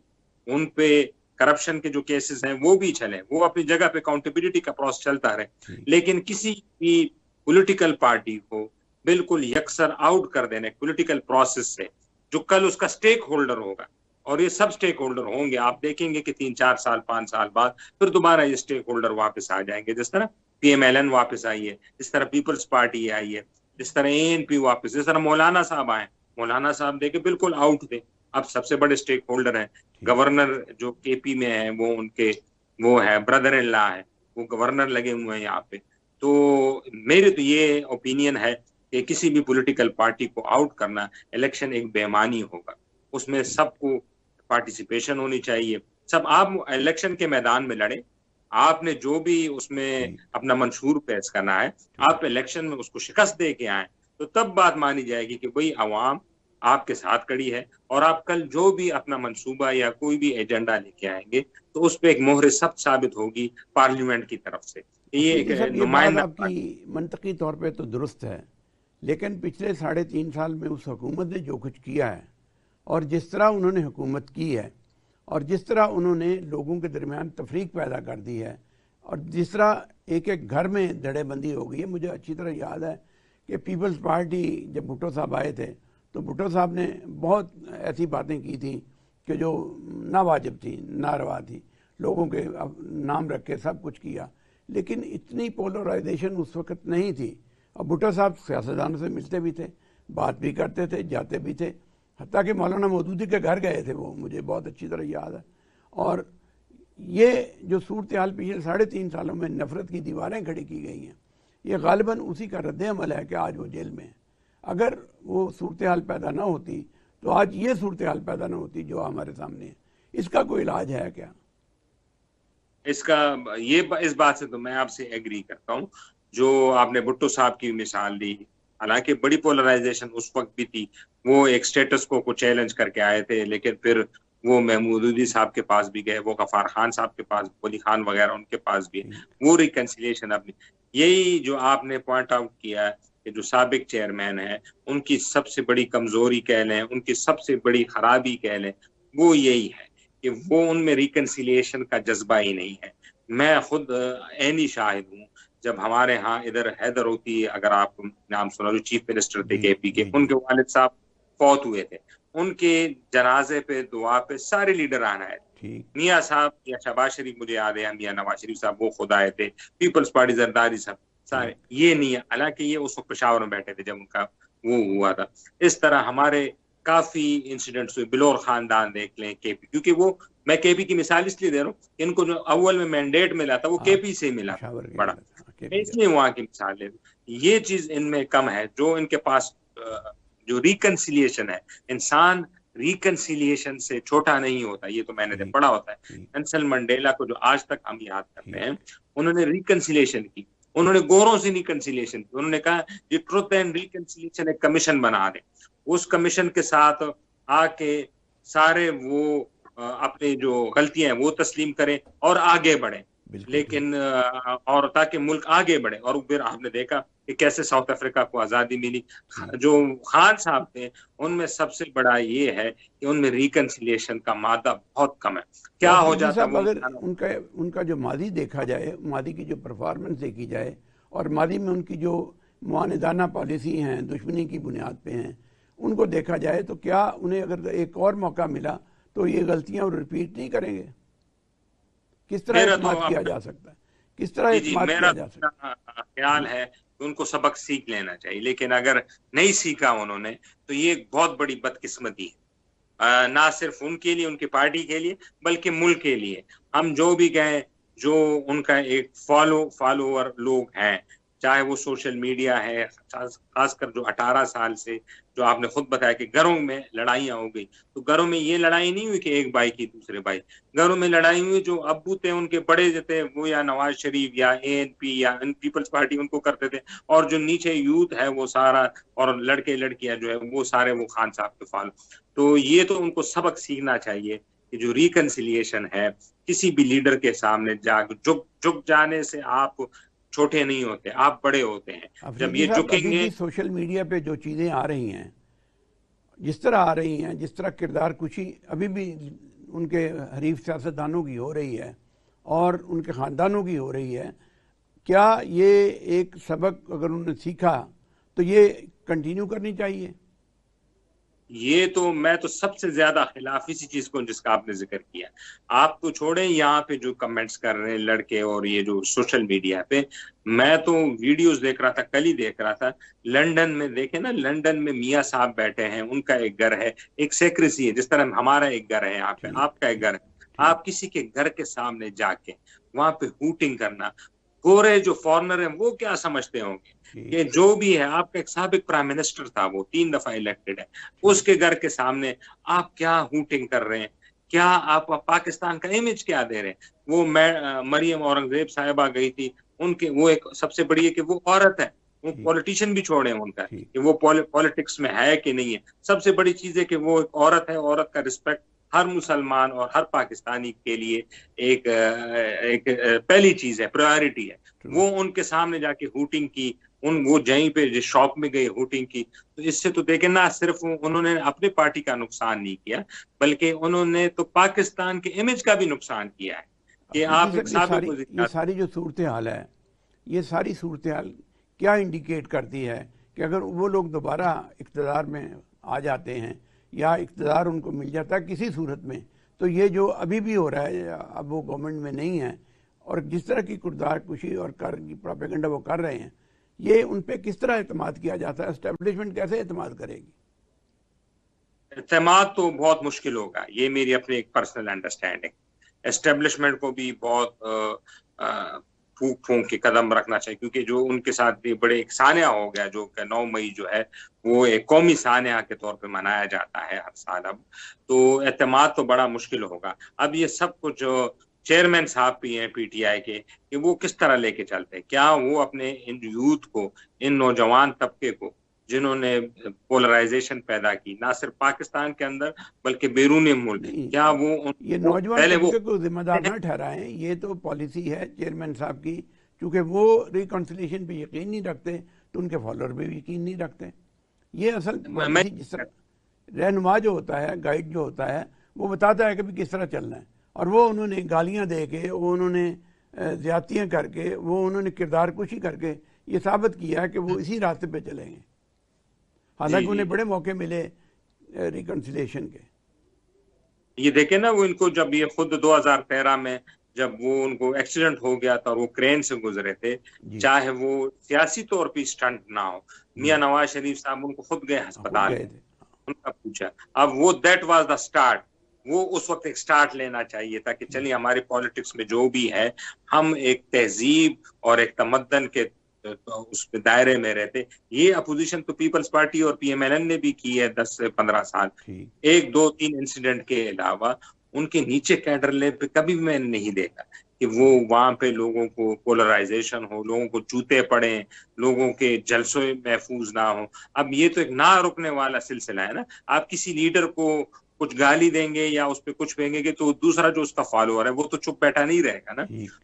ان پہ کرپشن کے جو کیسز ہیں وہ بھی چلیں, وہ اپنی جگہ پہ اکاؤنٹیبلٹی کا پروسیس چلتا رہے. لیکن کسی بھی پولیٹیکل پارٹی کو بالکل یکسر آؤٹ کر دینے پولیٹیکل پروسیس سے, جو کل اس کا سٹیک ہولڈر ہوگا, اور یہ سب سٹیک ہولڈر ہوں گے, آپ دیکھیں گے کہ 3-4 سال 5 سال بعد پھر دوبارہ یہ سٹیک ہولڈر واپس آ جائیں گے. جس طرح PMLN واپس آئی ہے, جس طرح پیپلز پارٹی آئی ہے, جس طرح ANP واپس, جس طرح مولانا صاحب آئے. مولانا صاحب دیکھے بالکل آؤٹ تھے, اب سب سے بڑے سٹیک ہولڈر ہیں. گورنر جو KP میں ہیں وہ ان کے وہ ہے برادر ان لا ہے, وہ گورنر لگے ہوئے ہیں یہاں پہ. تو میری تو یہ اوپینین ہے کہ کسی بھی پولیٹیکل پارٹی کو آؤٹ کرنا الیکشن ایک بے ایمانی ہوگا. اس میں سب کو پارٹیسپیشن ہونی چاہیے, سب آپ الیکشن کے میدان میں لڑیں, آپ نے جو بھی اس میں اپنا منشور پیش کرنا ہے آپ الیکشن میں اس کو شکست دے کے آئیں, تو تب بات مانی جائے گی کہ بھئی عوام آپ کے ساتھ کھڑی ہے, اور آپ کل جو بھی اپنا منصوبہ یا کوئی بھی ایجنڈا لے کے آئیں گے تو اس پہ ایک مہر سب ثابت ہوگی پارلیمنٹ کی طرف سے. یہ ایک نمائندہ, آپ کی منطقی طور پہ تو درست ہے, لیکن پچھلے 3.5 سال میں اس حکومت نے جو کچھ کیا ہے اور جس طرح انہوں نے حکومت کی ہے اور جس طرح انہوں نے لوگوں کے درمیان تفریق پیدا کر دی ہے اور جس طرح ایک ایک گھر میں دھڑے بندی ہو گئی ہے. مجھے اچھی طرح یاد ہے کہ پیپلز پارٹی جب بھٹو صاحب آئے تھے تو بھٹو صاحب نے بہت ایسی باتیں کی تھیں کہ جو ناواجب تھیں، ناروا تھیں، لوگوں کے نام رکھ کے سب کچھ کیا، لیکن اتنی پولرائزیشن اس وقت نہیں تھی. اور بھٹو صاحب سیاستدانوں سے ملتے بھی تھے، بات بھی کرتے تھے، جاتے بھی تھے، حتیٰ کہ مولانا مودودی کے گھر گئے تھے، وہ مجھے بہت اچھی طرح یاد ہے. اور یہ جو صورتحال پچھلے 3.5 سالوں میں نفرت کی دیواریں کھڑی کی گئی ہیں، یہ غالباً اسی کا رد عمل ہے کہ آج وہ جیل میں ہیں. اگر وہ صورتحال پیدا نہ ہوتی تو آج یہ صورتحال پیدا نہ ہوتی جو ہمارے سامنے ہے. اس کا کوئی علاج ہے کیا؟ اس بات سے تو میں آپ سے ایگری کرتا ہوں. جو آپ نے بھٹو صاحب کی مثال دی، حالانکہ بڑی پولرائزیشن اس وقت بھی تھی، وہ ایک سٹیٹس کو چیلنج کر کے آئے تھے، لیکن پھر وہ محمودودی صاحب کے پاس بھی گئے، وہ غفار خان صاحب کے پاس، ولی خان وغیرہ ان کے پاس بھی، وہ ریکنسیلیشن اپنی. یہی جو آپ نے پوائنٹ آؤٹ کیا کہ جو سابق چیئرمین ہیں ان کی سب سے بڑی کمزوری کہہ لیں، ان کی سب سے بڑی خرابی کہہ لیں، وہ یہی ہے کہ وہ ان میں ریکنسیلیشن کا جذبہ ہی نہیں ہے. میں خود عینی شاہد ہوں، جب ہمارے ہاں ادھر حیدر ہوتی، اگر آپ نام سنا، جو چیف منسٹر تھے کے پی کے، ان کے والد صاحب فوت ہوئے تھے، ان کے جنازے پہ دعا پہ سارے لیڈر آنا ہے. میاں صاحب یا شہباز شریف مجھے یاد ہے، میاں نواز شریف صاحب وہ خود آئے تھے، پیپلز پارٹی زرداری صاحب سارے. یہ نہیں ہے، حالانکہ یہ اس وقت پشاور میں بیٹھے تھے جب ان کا وہ ہوا تھا. اس طرح ہمارے کافی انسیڈنٹس ہوئے. بلور خاندان دیکھ لیں، کے پی، کیونکہ وہ میں کے پی کی مثال اس لیے دے رہا ہوں کہ ان کو جو اول میں مینڈیٹ ملا تھا وہ کے پی سے ملا بڑا، اس لیے وہاں کی مثال لے. یہ چیز ان میں کم ہے، جو ان کے پاس جو ریکنسیلیشن ہے. انسان ریکنسیلیشن سے چھوٹا نہیں ہوتا، یہ تو میں نے پڑھا ہوتا ہے. نیلسن منڈیلا کو جو آج تک ہم یاد کرتے ہیں، انہوں نے ریکنسیلیشن کی، انہوں نے گوروں سے ریکنسیلیشن کی. انہوں نے کہا یہ ٹروتھ اینڈ ریکنسیلیشن ایک کمیشن بنا دیں، اس کمیشن کے ساتھ آ کے سارے وہ اپنی جو غلطیاں ہیں وہ تسلیم کریں اور آگے بڑھیں. لیکن اور تاکہ ملک آگے بڑھے. اور پھر آپ نے دیکھا کہ کیسے ساؤتھ افریقہ کو آزادی ملی. جو خان صاحب تھے ان میں سب سے بڑا یہ ہے کہ ان میں ریکنسیلیشن کا مادہ بہت کم ہے. کیا ہو جاتا ہے اگر ان کا جو ماضی دیکھا جائے، ماضی کی جو پرفارمنس دیکھی جائے، اور ماضی میں ان کی جو معاندانہ پالیسی ہیں، دشمنی کی بنیاد پہ ہیں، ان کو دیکھا جائے تو کیا انہیں اگر ایک اور موقع ملا تو یہ غلطیاں رپیٹ نہیں کریں گے؟ کس طرح اعتماد کیا جا سکتا ہے؟ کس طرح اعتماد کیا جا سکتا ہے؟ میرا خیال ہے کہ ان کو سبق سیکھ لینا چاہیے، لیکن اگر نہیں سیکھا انہوں نے تو یہ ایک بہت بڑی بدقسمتی ہے، نہ صرف ان کے لیے، ان کی پارٹی کے لیے، بلکہ ملک کے لیے. ہم جو بھی کہیں، جو ان کا ایک فالوور لوگ ہیں، چاہے وہ سوشل میڈیا ہے، خاص کر جو 18 سال سے، جو آپ نے خود بتایا کہ گھروں میں لڑائیاں ہو گئی، تو گھروں میں یہ لڑائی نہیں ہوئی کہ ایک بھائی کی دوسرے بھائی، گھروں میں لڑائی ہوئی جو ابو تھے ان کے بڑے جو تھے وہ یا نواز شریف یا ANP یا پیپلز پارٹی ان کو کرتے تھے، اور جو نیچے یوتھ ہے وہ سارا، اور لڑکے لڑکیاں جو ہے وہ سارے وہ خان صاحب کے فالو. تو یہ تو ان کو سبق سیکھنا چاہیے کہ جو ریکنسیلیشن ہے، کسی بھی لیڈر کے سامنے جھک جانے سے آپ چھوٹے نہیں ہوتے، آپ بڑے ہوتے ہیں. جب یہ جھکیں گے، سوشل میڈیا پہ جو چیزیں آ رہی ہیں، جس طرح آ رہی ہیں، جس طرح کردار کشی ابھی بھی ان کے حریف سیاستدانوں کی ہو رہی ہے اور ان کے خاندانوں کی ہو رہی ہے، کیا یہ ایک سبق اگر انہوں نے سیکھا تو یہ کنٹینیو کرنی چاہیے؟ یہ تو میں تو سب سے زیادہ خلاف اسی چیز کو جس کا آپ نے ذکر کیا. آپ تو چھوڑیں یہاں پہ جو کمنٹس کر رہے ہیں لڑکے اور یہ جو سوشل میڈیا پہ، میں تو ویڈیوز دیکھ رہا تھا، کل ہی دیکھ رہا تھا. لندن میں دیکھیں نا، لندن میں میاں صاحب بیٹھے ہیں، ان کا ایک گھر ہے، ایک سیکریسی ہے، جس طرح ہمارا ایک گھر ہے یہاں پہ، آپ کا ایک گھر ہے. آپ کسی کے گھر کے سامنے جا کے وہاں پہ ہوٹنگ کرنا، گورے جو فارنر ہیں وہ کیا سمجھتے ہوں گے کہ جو بھی ہے، آپ کا ایک سابق پرائم منسٹر تھا، وہ 3 دفعہ الیکٹڈ ہے، اس کے گھر کے سامنے آپ کیا ہوٹنگ کر رہے ہیں؟ کیا آپ پاکستان کا امیج کیا دے رہے ہیں؟ وہ مریم اورنگزیب صاحبہ گئی تھی، ان کے وہ ایک سب سے بڑی ہے کہ وہ عورت ہے، وہ پولیٹیشین بھی چھوڑے ان کا کہ وہ پولیٹکس میں ہے کہ نہیں ہے. سب سے بڑی چیز ہے کہ وہ ایک عورت ہے، عورت کا رسپیکٹ ہر مسلمان اور ہر پاکستانی کے لیے ایک پہلی چیز ہے، پرائیورٹی ہے. وہ ان کے سامنے جا کے ہوٹنگ کی، وہ جہیں پہ جس شاپ میں گئے ہوٹنگ کی. تو اس سے تو دیکھیں نہ صرف انہوں نے اپنے پارٹی کا نقصان نہیں کیا، بلکہ انہوں نے تو پاکستان کے امیج کا بھی نقصان کیا ہے کہ آپ ایک سابق یہ ساری جو صورتحال ہے، یہ ساری صورتحال کیا انڈیکیٹ کرتی ہے کہ اگر وہ لوگ دوبارہ اقتدار میں آ جاتے ہیں یا اقتدار ان کو مل جاتا ہے کسی صورت میں، تو یہ جو ابھی بھی ہو رہا ہے، اب وہ گورنمنٹ میں نہیں ہے اور جس طرح کی کردار کشی اور پروپیگنڈا وہ کر رہے ہیں، یہ ان پہ کس طرح اعتماد کیا جاتا ہے؟ اسٹیبلشمنٹ کیسے اعتماد کرے گی؟ اعتماد تو بہت مشکل ہوگا، یہ میری اپنی ایک پرسنل انڈرسٹینڈنگ۔ اسٹیبلشمنٹ کو بھی بہت پھونک پھونک کے قدم رکھنا چاہیے، کیونکہ جو ان کے ساتھ بھی بڑے ایک سانحہ ہو گیا، جو کہ 9 مئی جو ہے وہ ایک قومی سانحہ کے طور پہ منایا جاتا ہے ہر سال اب، تو اعتماد تو بڑا مشکل ہوگا۔ اب یہ سب کچھ چیئرمین صاحب بھی ہیں پی ٹی آئی کے، کہ وہ کس طرح لے کے چلتے ہیں، کیا وہ اپنے ان یوتھ کو، ان نوجوان طبقے کو جنہوں نے پولرائزیشن پیدا کی نہ صرف پاکستان کے اندر بلکہ بیرون ملک، کیا وہ یہ نوجوان طبقے کو ذمہ دار نہ ٹھہرائیں؟ یہ تو پالیسی ہے چیئرمین صاحب کی، چونکہ وہ ریکنسیلیشن پہ یقین نہیں رکھتے تو ان کے فالوور بھی یقین نہیں رکھتے۔ یہ اصل پالیسی، جس طرح رہنما جو ہوتا ہے، گائیڈ جو ہوتا ہے، وہ بتاتا ہے کہ بھی کس طرح چلنا ہے، اور وہ انہوں نے گالیاں دے کے، وہ انہوں نے زیادتیاں کر کے، وہ انہوں نے کردار کشی کر کے یہ ثابت کیا ہے کہ وہ اسی راستے پہ چلیں گے، حالانکہ انہیں بڑے موقع ملے ریکنسیلیشن کے۔ یہ دیکھیں نا، وہ ان کو جب یہ خود 2013 میں جب وہ ان کو ایکسیڈنٹ ہو گیا تھا اور وہ کرین سے گزرے تھے، چاہے وہ سیاسی طور پہ اسٹنٹ نہ ہو، میاں نواز شریف صاحب ان کو خود گئے ہسپتال، ان کا پوچھا، اب وہ دیٹ واز دا سٹارٹ، وہ اس وقت ایک سٹارٹ لینا چاہیے تھا کہ چلیے ہماری پالیٹکس میں جو بھی ہے، ہم ایک تہذیب اور ایک تمدن کے اس پہ دائرے میں رہتے۔ یہ اپوزیشن تو پیپلز پارٹی اور پی ایم ایل این نے بھی کی ہے 10 سے 15 سال، 1 2 3 انسیڈنٹ کے علاوہ ان کے نیچے کیڈر لیول پہ کبھی بھی میں نے نہیں دیکھا کہ وہ وہاں پہ لوگوں کو پولرائزیشن ہو، لوگوں کو چوتے پڑیں، لوگوں کے جلسے محفوظ نہ ہوں۔ اب یہ تو ایک نہ رکنے والا سلسلہ ہے نا۔ آپ کسی لیڈر کو کچھ گالی دیں گے یا اس پہ کچھ پھینگیں گے تو دوسرا جو اس کا فالوور ہے وہ تو چپ بیٹھا نہیں رہے گا نا۔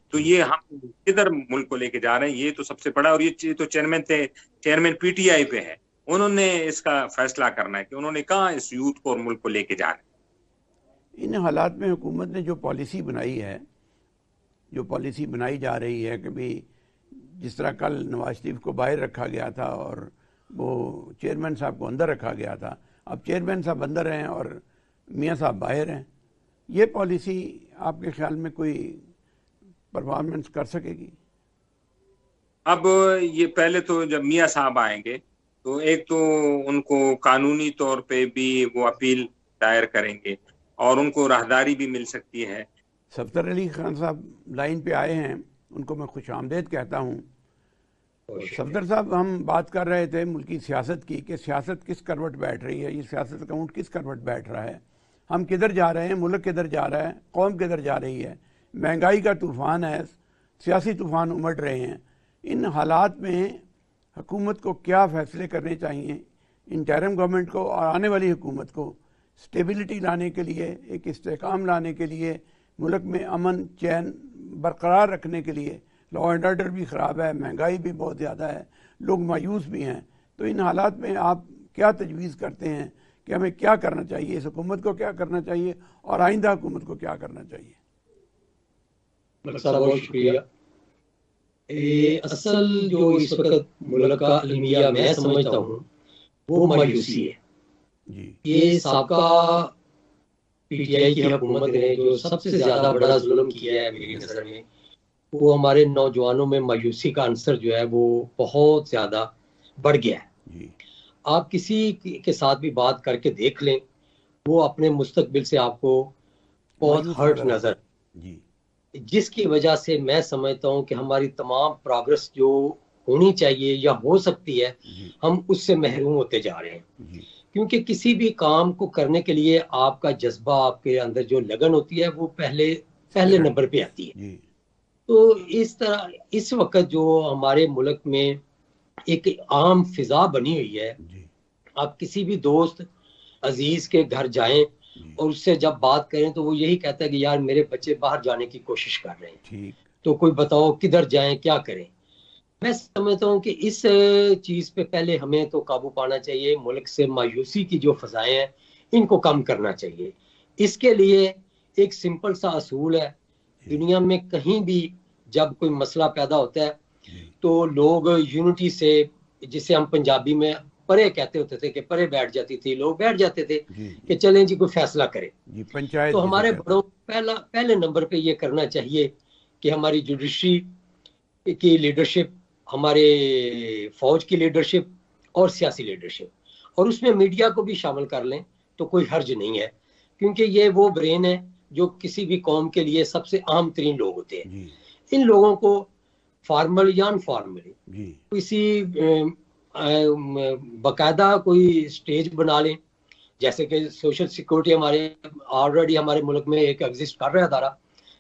تو یہ ہم کدھر ملک کو لے کے جا رہے ہیں، یہ تو سب سے بڑا، اور یہ تو چیئرمین پی ٹی آئی پہ ہے، انہوں نے اس کا فیصلہ کرنا ہے کہ انہوں نے کہاں اس یوتھ کو اور ملک کو لے کے جانا ہے۔ ان حالات میں حکومت نے جو پالیسی بنائی ہے، جو پالیسی بنائی جا رہی ہے کہ بھی جس طرح کل نواز شریف کو باہر رکھا گیا تھا اور وہ چیئرمین صاحب کو اندر رکھا گیا تھا، اب چیئرمین صاحب اندر ہیں اور میاں صاحب باہر ہیں، یہ پالیسی آپ کے خیال میں کوئی پرفارمنس کر سکے گی؟ اب یہ پہلے تو جب میاں صاحب آئیں گے تو ایک تو ان کو قانونی طور پہ بھی وہ اپیل دائر کریں گے اور ان کو راہداری بھی مل سکتی ہے۔ صفدر علی خان صاحب لائن پہ آئے ہیں، ان کو میں خوش آمدید کہتا ہوں۔ صفدر صاحب، ہم بات کر رہے تھے ملکی سیاست کی کہ سیاست کس کروٹ بیٹھ رہی ہے، یہ سیاست اکاؤنٹ کس کروٹ بیٹھ رہا ہے، ہم کدھر جا رہے ہیں، ملک کدھر جا رہا ہے، قوم کدھر جا رہی ہے، مہنگائی کا طوفان ہے، سیاسی طوفان امڑ رہے ہیں۔ ان حالات میں حکومت کو کیا فیصلے کرنے چاہیے، انٹرم گورنمنٹ کو اور آنے والی حکومت کو، سٹیبلٹی لانے کے لیے، ایک استحکام لانے کے لیے، ملک میں امن چین برقرار رکھنے کے لیے؟ لا اینڈ آرڈر بھی خراب ہے، مہنگائی بھی بہت زیادہ ہے، لوگ مایوس بھی ہیں، تو ان حالات میں آپ کیا تجویز کرتے ہیں کہ ہمیں کیا کرنا چاہیے، اس حکومت کو کیا کرنا چاہیے اور آئندہ حکومت کو کیا کرنا چاہیے؟ بہت شکریہ۔ اصل جو اس وقت ملک کا المیہ میں سمجھتا ہوں وہ مایوسی ہے۔ یہ سابقہ پی ٹی آئی کی حکومت نے جو سب سے زیادہ بڑا ظلم کیا ہے میری نظر میں، وہ ہمارے نوجوانوں میں مایوسی کا عنصر جو ہے وہ بہت زیادہ بڑھ گیا ہے۔ آپ کسی کے ساتھ بھی بات کر کے دیکھ لیں، وہ اپنے مستقبل سے آپ کو بہت ہرٹ نظر، جس کی وجہ سے میں سمجھتا ہوں کہ ہماری تمام پروگرس جو ہونی چاہیے یا ہو سکتی ہے، ہم اس سے محروم ہوتے جا رہے ہیں۔ کیونکہ کسی بھی کام کو کرنے کے لیے آپ کا جذبہ، آپ کے اندر جو لگن ہوتی ہے، وہ پہلے نمبر پہ آتی ہے۔ تو اس طرح اس وقت جو ہمارے ملک میں ایک عام فضا بنی ہوئی ہے، آپ کسی بھی دوست عزیز کے گھر جائیں اور اس سے جب بات کریں تو وہ یہی کہتا ہے کہ یار میرے بچے باہر جانے کی کوشش کر رہے ہیں، تو کوئی بتاؤ کدھر جائیں، کیا کریں۔ میں سمجھتا ہوں کہ اس چیز پہ پہلے ہمیں تو قابو پانا چاہیے۔ ملک سے مایوسی کی جو فضائیں ہیں ان کو کم کرنا چاہیے۔ اس کے لیے ایک سمپل سا اصول ہے، دنیا میں کہیں بھی جب کوئی مسئلہ پیدا ہوتا ہے تو لوگ یونٹی سے، جسے ہم پنجابی میں پرے کہتے ہوتے تھے کہ پرے بیٹھ جاتی تھی, لوگ بیٹھ جاتے تھے کہ چلیں جی کوئی فیصلہ کرے. تو ہمارے بڑوں پہلے نمبر پہ یہ کرنا چاہیے کہ ہماری جوڈیشری کی لیڈرشپ, ہمارے فوج کی لیڈرشپ اور سیاسی لیڈرشپ, اور اس میں میڈیا کو بھی شامل کر لیں تو کوئی حرج نہیں ہے, کیونکہ یہ وہ برین ہے جو کسی بھی قوم کے لیے سب سے عام ترین لوگ ہوتے ہیں. ان لوگوں کو فارمل یا ان فارملی کسی باقاعدہ کوئی سٹیج بنا لیں, جیسے کہ سوشل سیکورٹی ہمارے آلریڈی ہمارے ملک میں ایک ایگزسٹ کر رہا ہے ادارہ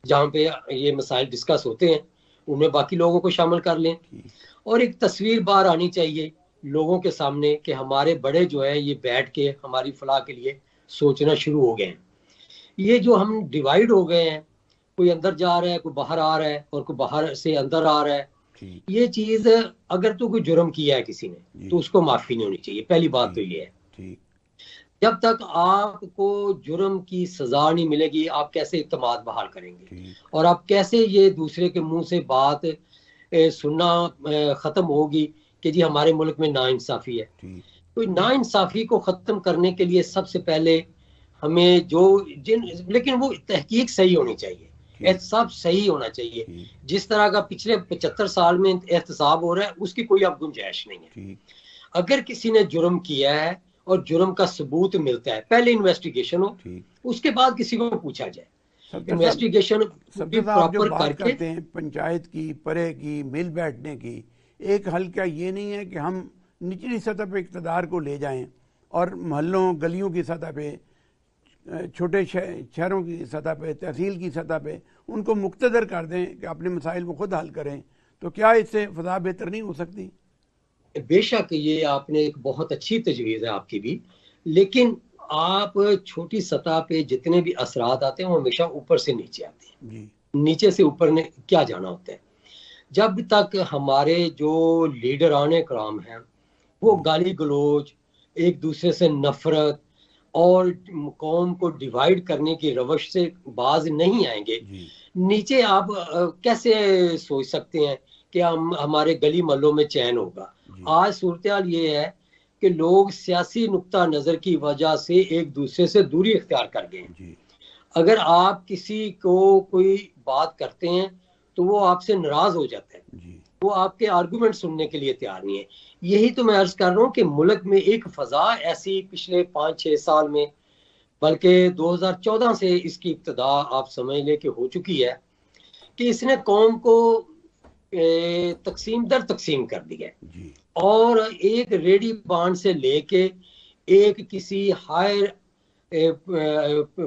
جہاں پہ یہ مسائل ڈسکس ہوتے ہیں, ان میں باقی لوگوں کو شامل کر لیں. اور ایک تصویر باہر آنی چاہیے لوگوں کے سامنے کہ ہمارے بڑے جو ہے یہ بیٹھ کے ہماری فلاح کے لیے سوچنا شروع ہو گئے ہیں. یہ جو ہم ڈیوائیڈ ہو گئے ہیں, کوئی اندر جا رہا ہے, کوئی باہر آ رہا ہے اور کوئی باہر سے اندر آ رہا ہے, یہ چیز اگر تو کوئی جرم کیا ہے کسی نے تو اس کو معافی نہیں ہونی چاہیے. پہلی بات تو یہ ہے, جب تک آپ کو جرم کی سزا نہیں ملے گی آپ کیسے اعتماد بحال کریں گے, اور آپ کیسے یہ دوسرے کے منہ سے بات سننا ختم ہوگی کہ جی ہمارے ملک میں ناانصافی ہے. تو ناانصافی کو ختم کرنے کے لیے سب سے پہلے ہمیں لیکن وہ تحقیق صحیح ہونی چاہیے, احتساب صحیح ہونا چاہیے. جس طرح کا پچھلے 75 سال میں احتساب ہو رہا ہے اس کی کوئی اب گنجائش نہیں ہے. اگر کسی نے جرم کیا ہے اور جرم کا ثبوت ملتا ہے, پہلے انویسٹیگیشن ہو, اس کے بعد کسی کو پوچھا جائے. انویسٹیگیشن پراپر کرتے ہیں پنچایت کی, پرے کی, مل بیٹھنے کی. ایک حل کیا یہ نہیں ہے کہ ہم نچلی سطح پہ اقتدار کو لے جائیں اور محلوں گلیوں کی سطح پہ, چھوٹے شہروں کی سطح پہ, تحصیل کی سطح پہ ان کو مقتدر کر دیں کہ اپنے مسائل کو خود حل کریں؟ تو کیا اس سے فضا بہتر نہیں ہو سکتی؟ بے شک یہ آپ نے ایک بہت اچھی تجویز ہے آپ کی بھی, لیکن آپ چھوٹی سطح پہ جتنے بھی اثرات آتے ہیں وہ ہمیشہ اوپر سے نیچے آتے ہیں. نیچے سے اوپر نے کیا جانا ہوتا ہے. جب تک ہمارے جو لیڈران کرام ہیں وہ گالی گلوچ, ایک دوسرے سے نفرت اور قوم کو ڈیوائیڈ کرنے کی روش سے باز نہیں آئیں گے, نیچے آپ کیسے سوچ سکتے ہیں کہ ہمارے گلی محلوں میں چین ہوگا؟ آج صورتحال یہ ہے کہ لوگ سیاسی نقطہ نظر کی وجہ سے ایک دوسرے سے دوری اختیار کر گئے ہیں. اگر آپ کسی کو کوئی بات کرتے ہیں تو وہ آپ سے ناراض ہو جاتا ہے, وہ آپ کے آرگومنٹ سننے کے لیے تیار نہیں ہے. یہی تو میں عرض کر رہا ہوں کہ ملک میں ایک فضا ایسی پچھلے 5-6 سال میں, بلکہ 2014 سے اس کی ابتدا آپ سمجھ لیں کہ ہو چکی ہے, کہ اس نے قوم کو تقسیم در تقسیم کر دیا ہے. اور ایک ریڈی بانڈ سے لے کے ایک کسی ہائر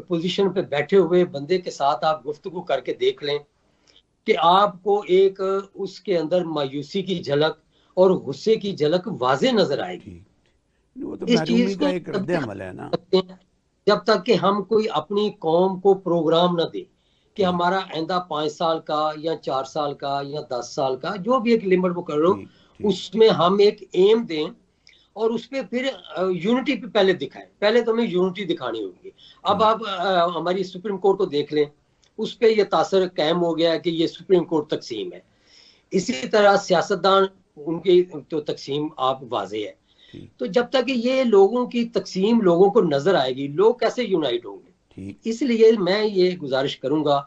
پوزیشن پہ بیٹھے ہوئے بندے کے ساتھ آپ گفتگو کر کے دیکھ لیں کہ آپ کو ایک اس کے اندر مایوسی کی جھلک اور غصے کی جھلک واضح نظر آئے گی. اس چیز کو ایک رد عمل ہے نا, جب تک کہ ہم کوئی اپنی قوم کو پروگرام نہ دیں کہ ہمارا آئندہ 5 سال کا یا 4 سال کا یا 10 سال کا جو بھی ایک لمٹ وہ کر رہا ہوں, اس میں ہم ایک ایم دیں اور اس پہ پھر یونٹی پہ پہلے دکھائیں. پہلے تو ہمیں یونٹی دکھانی ہوگی. اب آپ ہماری سپریم کورٹ کو دیکھ لیں, اس پہ یہ تاثر قائم ہو گیا ہے کہ یہ سپریم کورٹ تقسیم ہے. اسی طرح سیاستدان ان کی تو تقسیم آپ واضح ہے. تو جب تک کہ یہ لوگوں کی تقسیم لوگوں کو نظر آئے گی, لوگ کیسے یونائٹ ہوں گے؟ اس لیے میں یہ گزارش کروں گا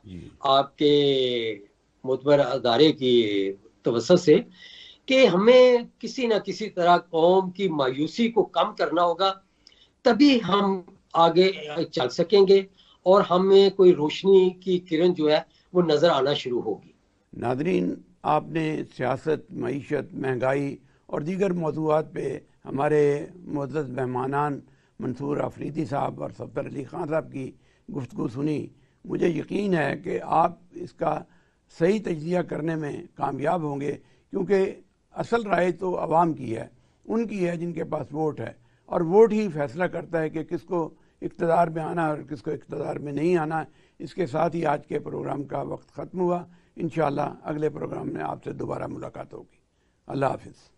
آپ کے معتبر ادارے کی توسط سے کہ ہمیں کسی نہ کسی طرح قوم کی مایوسی کو کم کرنا ہوگا, تبھی ہم آگے چل سکیں گے اور ہمیں کوئی روشنی کی کرن جو ہے وہ نظر آنا شروع ہوگی. ناظرین, آپ نے سیاست, معیشت, مہنگائی اور دیگر موضوعات پہ ہمارے معزز مہمانان منصور آفریدی صاحب اور صفدر علی خان صاحب کی گفتگو سنی. مجھے یقین ہے کہ آپ اس کا صحیح تجزیہ کرنے میں کامیاب ہوں گے, کیونکہ اصل رائے تو عوام کی ہے, ان کی ہے جن کے پاس ووٹ ہے, اور ووٹ ہی فیصلہ کرتا ہے کہ کس کو اقتدار میں آنا اور کس کو اقتدار میں نہیں آنا. اس کے ساتھ ہی آج کے پروگرام کا وقت ختم ہوا. انشاءاللہ اگلے پروگرام میں آپ سے دوبارہ ملاقات ہوگی. اللہ حافظ.